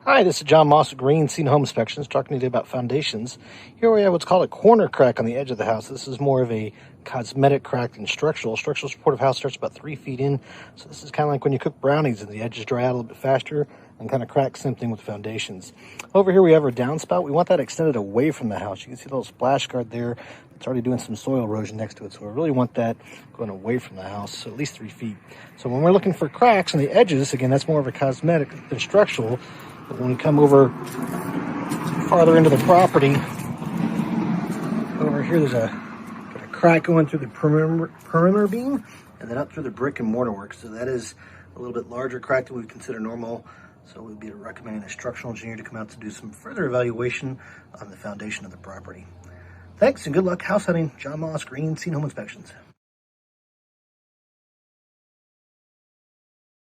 Hi, this is John Moss of Green Scene Home Inspections, talking to you today about foundations. Here we have what's called a corner crack on the edge of the house. This is more of a cosmetic crack than structural. Structural support of house starts about 3 feet in, so this is kind of like when you cook brownies and the edges dry out a little bit faster and kind of crack. Same thing with foundations. Over here we have our downspout. We want that extended away from the house. You can see the little splash guard there. It's already doing some soil erosion next to it, so we really want that going away from the house, so at least 3 feet. So when we're looking for cracks on the edges, again, that's more of a cosmetic than structural. But when we come over farther into the property, over here there's a crack going through the perimeter beam and then up through the brick and mortar work. So that is a little bit larger crack than we would consider normal. So we'd be recommending a structural engineer to come out to do some further evaluation on the foundation of the property. Thanks and good luck house hunting. John Moss, Green Scene Home Inspections.